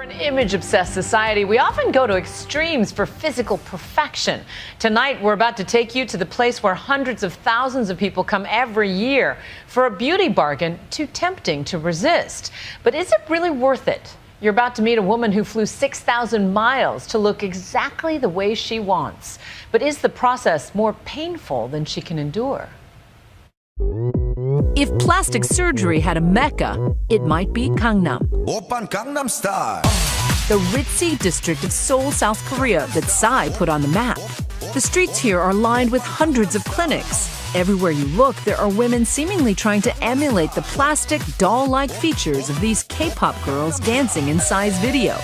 We're an image-obsessed society. We often go to extremes for physical perfection. Tonight, we're about to take you to the place where hundreds of thousands of people come every year for a beauty bargain too tempting to resist. But is it really worth it? You're about to meet a woman who flew 6,000 miles to look exactly the way she wants. But is the process more painful than she can endure? If plastic surgery had a mecca, it might be Gangnam, Oppan Gangnam Style. the ritzy district of Seoul, South Korea that Psy put on the map. The streets here are lined with hundreds of clinics. Everywhere you look, there are women seemingly trying to emulate the plastic, doll-like features of these K-pop girls dancing in Psy's video.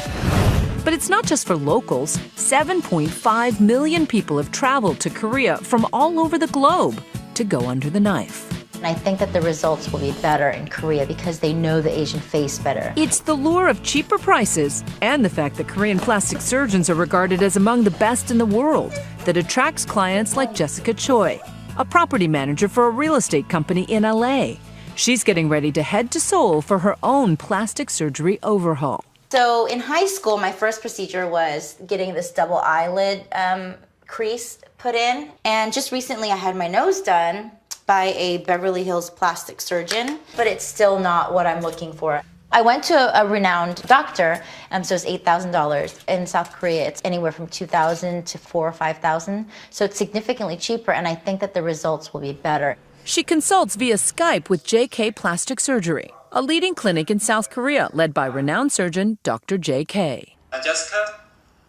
But it's not just for locals. 7.5 million people have traveled to Korea from all over the globe to go under the knife. And I think that the results will be better in Korea because they know the Asian face better. It's the lure of cheaper prices and the fact that Korean plastic surgeons are regarded as among the best in the world that attracts clients like Jessica Choi, a property manager for a real estate company in LA. She's getting ready to head to Seoul for her own plastic surgery overhaul. So in high school, my first procedure was getting this double eyelid crease put in. And just recently I had my nose done by a Beverly Hills plastic surgeon, but it's still not what I'm looking for. I went to a renowned doctor, so it's $8,000. In South Korea, it's anywhere from $2,000 to $4,000 or $5,000. So it's significantly cheaper, and I think that the results will be better. She consults via Skype with JK Plastic Surgery, a leading clinic in South Korea led by renowned surgeon Dr. JK. Jessica,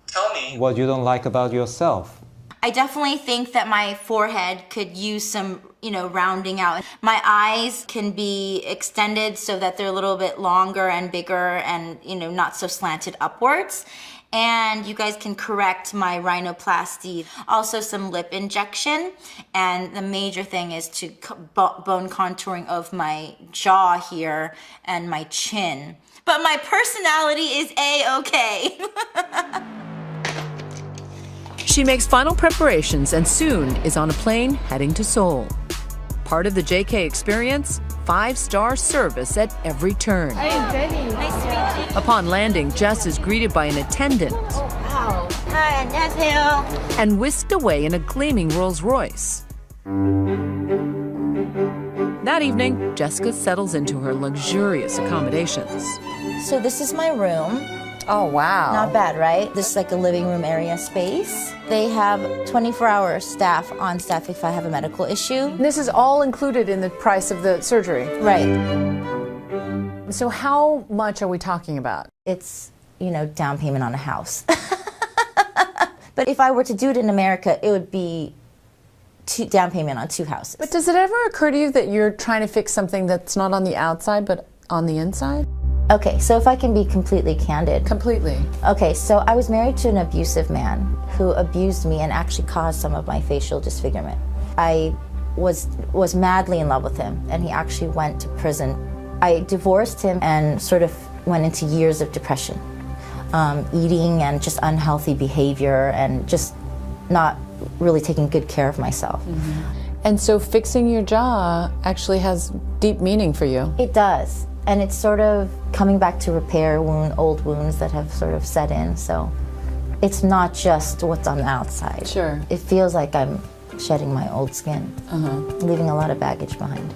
tell me what you don't like about yourself. I definitely think that my forehead could use some, rounding out. My eyes can be extended so that they're a little bit longer and bigger and, not so slanted upwards. And you guys can correct my rhinoplasty. Also some lip injection. And the major thing is to bone contouring of my jaw here and my chin. But my personality is A-okay. She makes final preparations and soon is on a plane heading to Seoul. Part of the JK experience, 5-star service at every turn. Nice to meet you. Upon landing, Jess is greeted by an attendant. Oh, wow. Hi, 안녕하세요. And whisked away in a gleaming Rolls Royce. That evening, Jessica settles into her luxurious accommodations. So this is my room. Oh, wow. Not bad, right? This is like a living room area space. They have 24-hour staff on staff if I have a medical issue. This is all included in the price of the surgery. Right. So how much are we talking about? It's, down payment on a house. But if I were to do it in America, it would be down payment on 2 houses. But does it ever occur to you that you're trying to fix something that's not on the outside but on the inside? Okay, so if I can be completely candid. Completely. Okay, so I was married to an abusive man who abused me and actually caused some of my facial disfigurement. I was madly in love with him, and he actually went to prison. I divorced him and sort of went into years of depression, eating and just unhealthy behavior and just not really taking good care of myself. Mm-hmm. And so fixing your jaw actually has deep meaning for you. It does. And it's sort of coming back to repair old wounds that have sort of set in. So it's not just what's on the outside. Sure. It feels like I'm shedding my old skin, leaving a lot of baggage behind.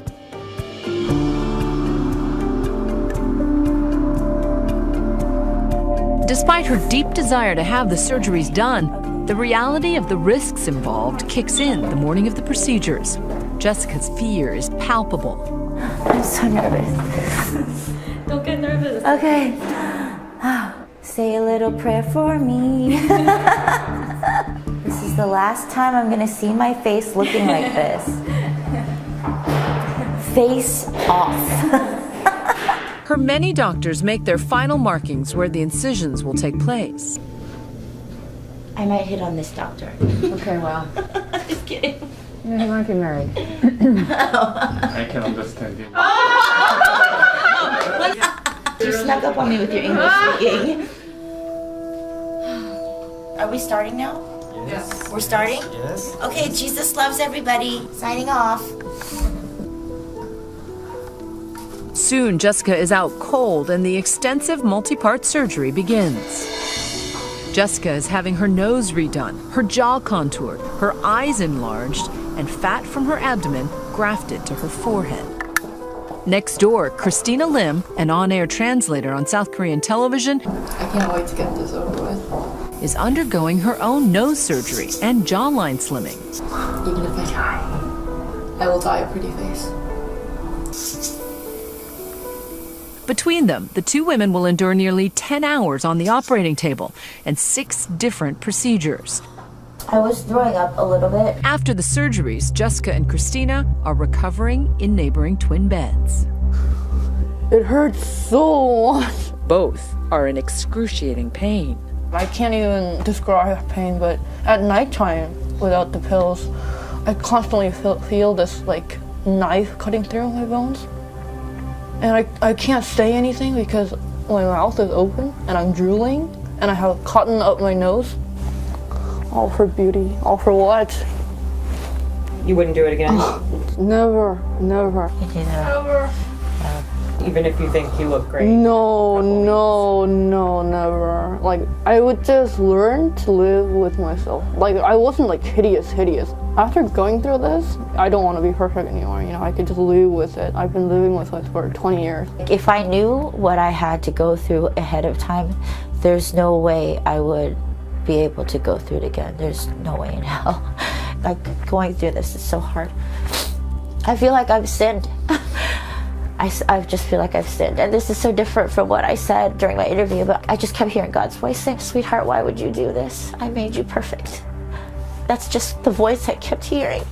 Despite her deep desire to have the surgeries done, the reality of the risks involved kicks in the morning of the procedures. Jessica's fear is palpable. I'm so nervous. Don't get nervous. Okay. Say a little prayer for me. This is the last time I'm gonna see my face looking like this. Face off. Her many doctors make their final markings where the incisions will take place. I might hit on this doctor. Okay, well. Just kidding. Yeah, he might be married. I can understand you. You snuck up on me with your English speaking. Are we starting now? Yes. We're starting? Yes. Okay, Jesus loves everybody. Signing off. Soon, Jessica is out cold and the extensive multi-part surgery begins. Jessica is having her nose redone, her jaw contoured, her eyes enlarged, and fat from her abdomen grafted to her forehead. Next door, Christina Lim, an on-air translator on South Korean television, I can't wait to get this over with. is undergoing her own nose surgery and jawline slimming. Even if I die, I will die a pretty face. Between them, the two women will endure nearly 10 hours on the operating table and 6 different procedures. I was throwing up a little bit. After the surgeries, Jessica and Christina are recovering in neighboring twin beds. It hurts so much. Both are in excruciating pain. I can't even describe pain, but at nighttime, without the pills, I constantly feel this like knife cutting through my bones. And I can't say anything because my mouth is open and I'm drooling and I have cotton up my nose. All for beauty. All for what? You wouldn't do it again? Never, never. Never. Even if you think you look great? No, never. Like, I would just learn to live with myself. Like, I wasn't like hideous. After going through this, I don't want to be perfect anymore, you know, I could just live with it. I've been living with it for 20 years. If I knew what I had to go through ahead of time, there's no way I would be able to go through it again. There's no way in hell. Like, going through this is so hard. I feel like I've sinned. I just feel like I've sinned. And this is so different from what I said during my interview, but I just kept hearing God's voice saying, sweetheart, why would you do this? I made you perfect. That's just the voice I kept hearing.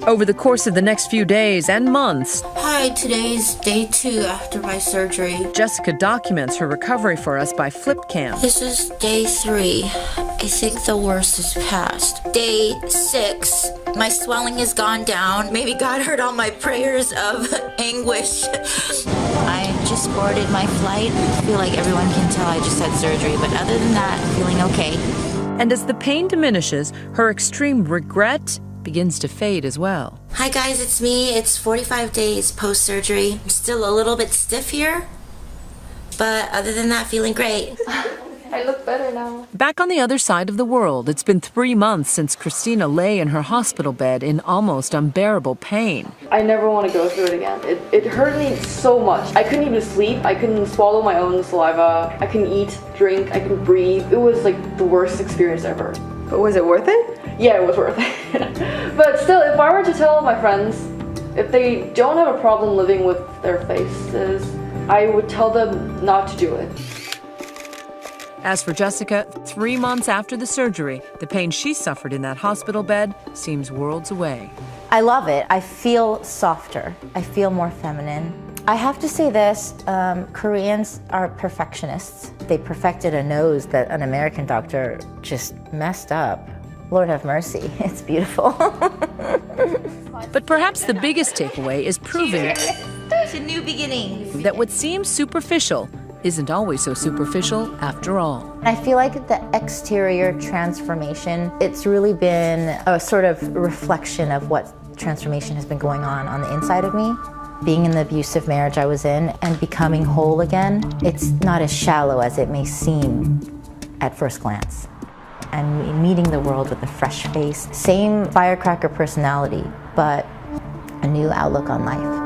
Over the course of the next few days and months, Hi, today's day 2 after my surgery. Jessica documents her recovery for us by flip cam. This is day 3. I think the worst is past. Day 6. My swelling has gone down. Maybe God heard all my prayers of anguish. I just boarded my flight. I feel like everyone can tell I just had surgery, but other than that, I'm feeling okay. And as the pain diminishes, her extreme regret begins to fade as well. Hi guys, it's me. It's 45 days post-surgery. I'm still a little bit stiff here, but other than that, feeling great. I look better now. Back on the other side of the world, it's been 3 months since Christina lay in her hospital bed in almost unbearable pain. I never want to go through it again. It hurt me so much. I couldn't even sleep. I couldn't swallow my own saliva. I couldn't eat, drink, I couldn't breathe. It was like the worst experience ever. But was it worth it? Yeah, it was worth it. But still, if I were to tell my friends, if they don't have a problem living with their faces, I would tell them not to do it. As for Jessica, 3 months after the surgery, the pain she suffered in that hospital bed seems worlds away. I love it. I feel softer. I feel more feminine. I have to say this, Koreans are perfectionists. They perfected a nose that an American doctor just messed up. Lord have mercy, it's beautiful. But perhaps the biggest takeaway is proving To new beginnings. that what seems superficial isn't always so superficial after all. I feel like the exterior transformation, it's really been a sort of reflection of what transformation has been going on the inside of me. Being in the abusive marriage I was in and becoming whole again, it's not as shallow as it may seem at first glance. And meeting the world with a fresh face, same firecracker personality, but a new outlook on life.